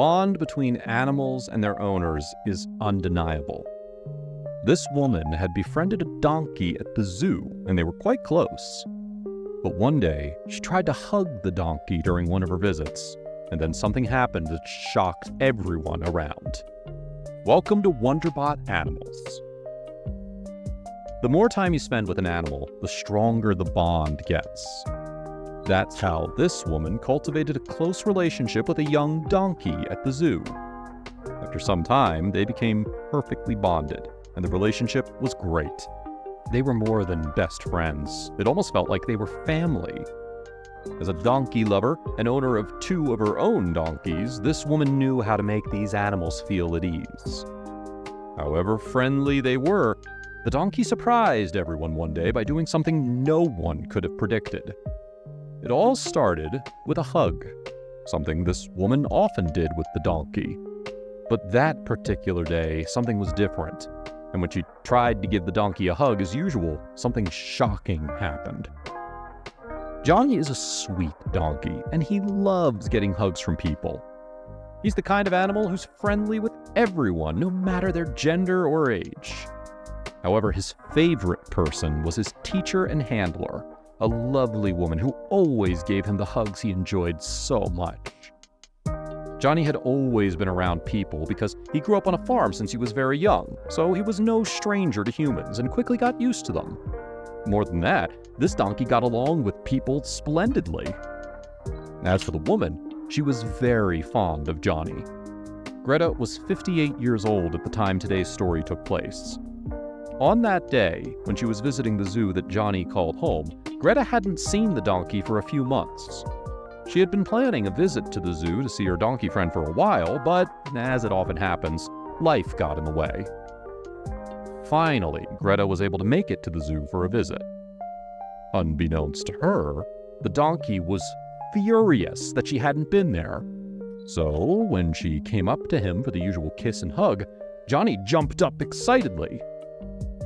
bond between animals and their owners is undeniable. This woman had befriended a donkey at the zoo, and they were quite close. But one day, she tried to hug the donkey during one of her visits, and then something happened that shocked everyone around. Welcome to Wonderbot Animals. The more time you spend with an animal, the stronger the bond gets. That's how this woman cultivated a close relationship with a young donkey at the zoo. After some time, they became perfectly bonded, and the relationship was great. They were more than best friends. It almost felt like they were family. As a donkey lover and owner of 2 of her own donkeys, this woman knew how to make these animals feel at ease. However friendly they were, the donkey surprised everyone one day by doing something no one could have predicted. It all started with a hug, something this woman often did with the donkey. But that particular day, something was different. And when she tried to give the donkey a hug as usual, something shocking happened. Johnny is a sweet donkey, and he loves getting hugs from people. He's the kind of animal who's friendly with everyone, no matter their gender or age. However, his favorite person was his teacher and handler, a lovely woman who always gave him the hugs he enjoyed so much. Johnny had always been around people because he grew up on a farm since he was very young, so he was no stranger to humans and quickly got used to them. More than that, this donkey got along with people splendidly. As for the woman, she was very fond of Johnny. Greta was 58 years old at the time today's story took place. On that day, when she was visiting the zoo that Johnny called home, Greta hadn't seen the donkey for a few months. She had been planning a visit to the zoo to see her donkey friend for a while, but as it often happens, life got in the way. Finally, Greta was able to make it to the zoo for a visit. Unbeknownst to her, the donkey was furious that she hadn't been there. So, when she came up to him for the usual kiss and hug, Johnny jumped up excitedly.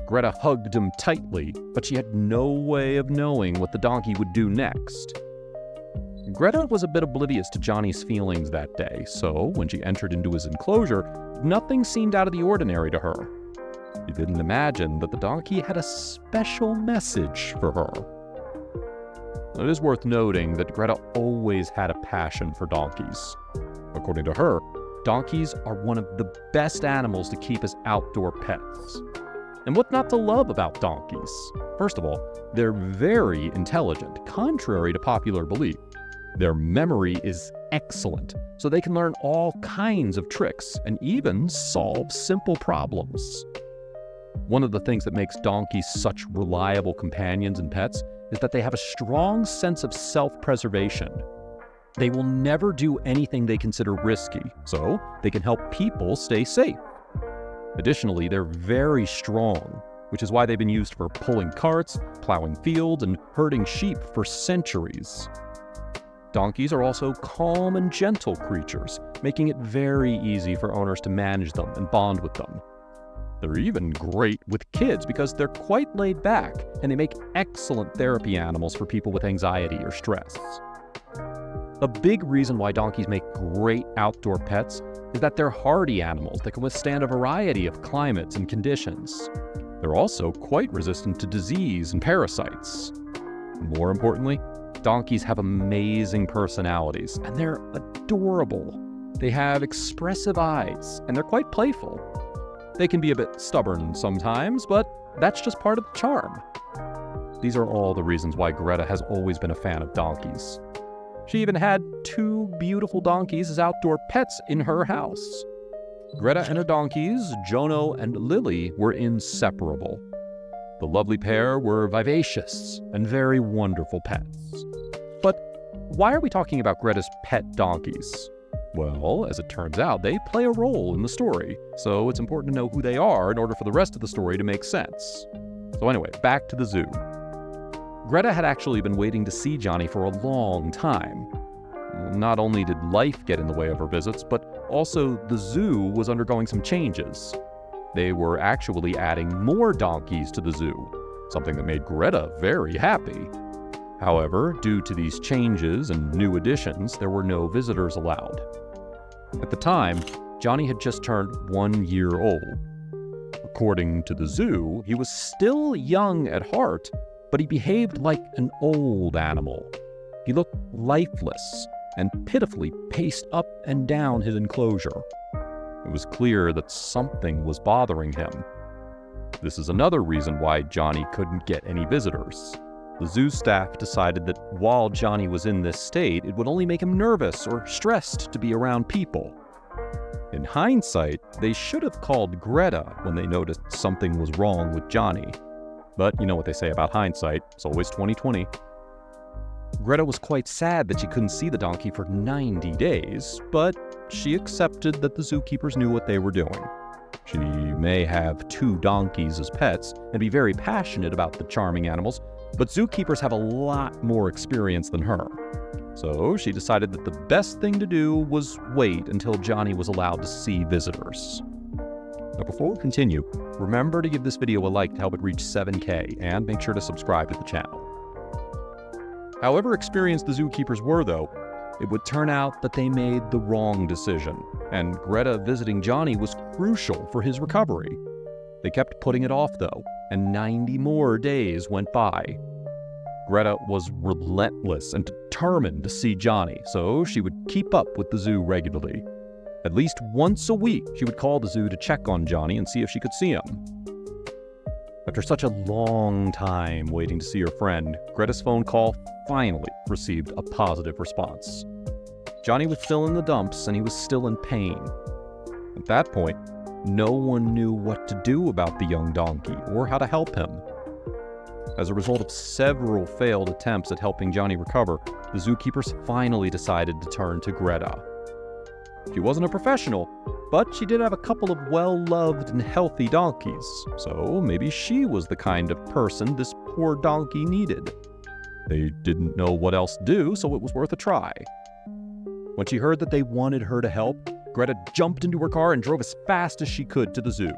Greta hugged him tightly, but she had no way of knowing what the donkey would do next. Greta was a bit oblivious to Johnny's feelings that day, so when she entered into his enclosure, nothing seemed out of the ordinary to her. She didn't imagine that the donkey had a special message for her. It is worth noting that Greta always had a passion for donkeys. According to her, donkeys are one of the best animals to keep as outdoor pets. And what not to love about donkeys? First of all, they're very intelligent, contrary to popular belief. Their memory is excellent, so they can learn all kinds of tricks and even solve simple problems. One of the things that makes donkeys such reliable companions and pets is that they have a strong sense of self-preservation. They will never do anything they consider risky, so they can help people stay safe. Additionally, they're very strong, which is why they've been used for pulling carts, plowing fields, and herding sheep for centuries. Donkeys are also calm and gentle creatures, making it very easy for owners to manage them and bond with them. They're even great with kids because they're quite laid back, and they make excellent therapy animals for people with anxiety or stress. A big reason why donkeys make great outdoor pets is that they're hardy animals that can withstand a variety of climates and conditions. They're also quite resistant to disease and parasites. More importantly, donkeys have amazing personalities, and they're adorable. They have expressive eyes, and they're quite playful. They can be a bit stubborn sometimes, but that's just part of the charm. These are all the reasons why Greta has always been a fan of donkeys. She even had 2 beautiful donkeys as outdoor pets in her house. Greta and her donkeys, Jono and Lily, were inseparable. The lovely pair were vivacious and very wonderful pets. But why are we talking about Greta's pet donkeys? Well, as it turns out, they play a role in the story, so it's important to know who they are in order for the rest of the story to make sense. So anyway, back to the zoo. Greta had actually been waiting to see Johnny for a long time. Not only did life get in the way of her visits, but also the zoo was undergoing some changes. They were actually adding more donkeys to the zoo, something that made Greta very happy. However, due to these changes and new additions, there were no visitors allowed. At the time, Johnny had just turned 1 year old. According to the zoo, he was still young at heart, but he behaved like an old animal. He looked lifeless and pitifully paced up and down his enclosure. It was clear that something was bothering him. This is another reason why Johnny couldn't get any visitors. The zoo staff decided that while Johnny was in this state, it would only make him nervous or stressed to be around people. In hindsight, they should have called Greta when they noticed something was wrong with Johnny. But you know what they say about hindsight, it's always 20/20. Greta was quite sad that she couldn't see the donkey for 90 days, but she accepted that the zookeepers knew what they were doing. She may have 2 donkeys as pets and be very passionate about the charming animals, but zookeepers have a lot more experience than her. So she decided that the best thing to do was wait until Johnny was allowed to see visitors. Now before we continue, remember to give this video a like to help it reach 7K, and make sure to subscribe to the channel. However experienced the zookeepers were, though, it would turn out that they made the wrong decision, and Greta visiting Johnny was crucial for his recovery. They kept putting it off, though, and 90 more days went by. Greta was relentless and determined to see Johnny, so she would keep up with the zoo regularly. At least once a week, she would call the zoo to check on Johnny and see if she could see him. After such a long time waiting to see her friend, Greta's phone call finally received a positive response. Johnny was still in the dumps and he was still in pain. At that point, no one knew what to do about the young donkey or how to help him. As a result of several failed attempts at helping Johnny recover, the zookeepers finally decided to turn to Greta. She wasn't a professional, but she did have a couple of well-loved and healthy donkeys, so maybe she was the kind of person this poor donkey needed. They didn't know what else to do, so it was worth a try. When she heard that they wanted her to help, Greta jumped into her car and drove as fast as she could to the zoo.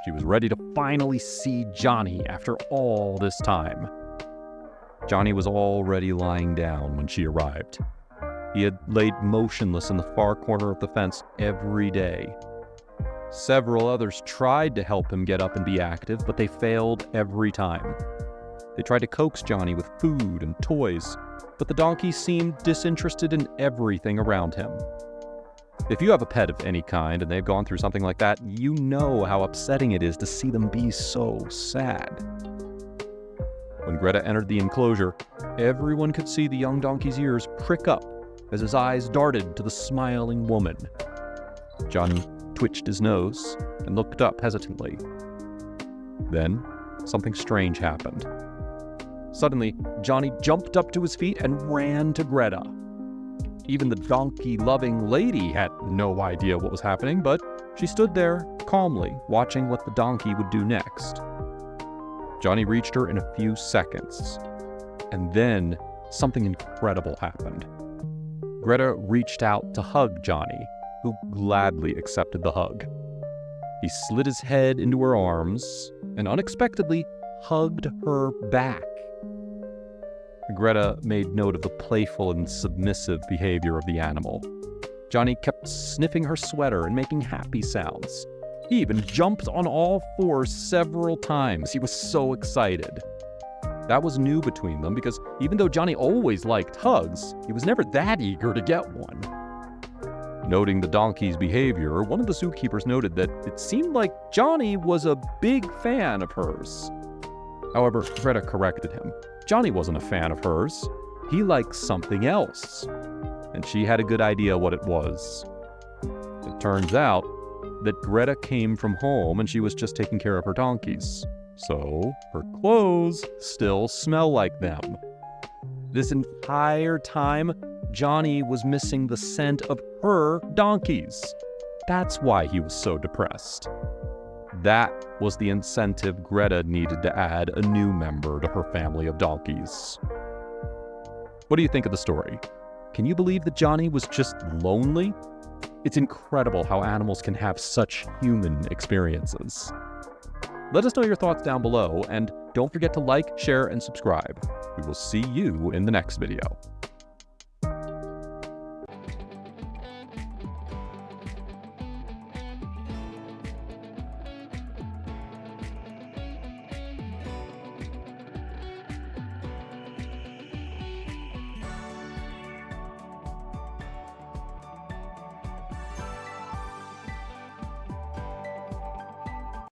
She was ready to finally see Johnny after all this time. Johnny was already lying down when she arrived. He had laid motionless in the far corner of the fence every day. Several others tried to help him get up and be active, but they failed every time. They tried to coax Johnny with food and toys, but the donkey seemed disinterested in everything around him. If you have a pet of any kind and they've gone through something like that, you know how upsetting it is to see them be so sad. When Greta entered the enclosure, everyone could see the young donkey's ears prick up as his eyes darted to the smiling woman. Johnny twitched his nose and looked up hesitantly. Then, something strange happened. Suddenly, Johnny jumped up to his feet and ran to Greta. Even the donkey-loving lady had no idea what was happening, but she stood there calmly, watching what the donkey would do next. Johnny reached her in a few seconds, and then something incredible happened. Greta reached out to hug Johnny, who gladly accepted the hug. He slid his head into her arms and unexpectedly hugged her back. Greta made note of the playful and submissive behavior of the animal. Johnny kept sniffing her sweater and making happy sounds. He even jumped on all fours several times. He was so excited. That was new between them because even though Johnny always liked hugs, he was never that eager to get one. Noting the donkey's behavior, one of the zookeepers noted that it seemed like Johnny was a big fan of hers. However, Greta corrected him. Johnny wasn't a fan of hers. He liked something else. And she had a good idea what it was. It turns out that Greta came from home and she was just taking care of her donkeys. So her clothes still smell like them. This entire time, Johnny was missing the scent of her donkeys. That's why he was so depressed. That was the incentive Greta needed to add a new member to her family of donkeys. What do you think of the story? Can you believe that Johnny was just lonely? It's incredible how animals can have such human experiences. Let us know your thoughts down below, and don't forget to like, share, and subscribe. We will see you in the next video.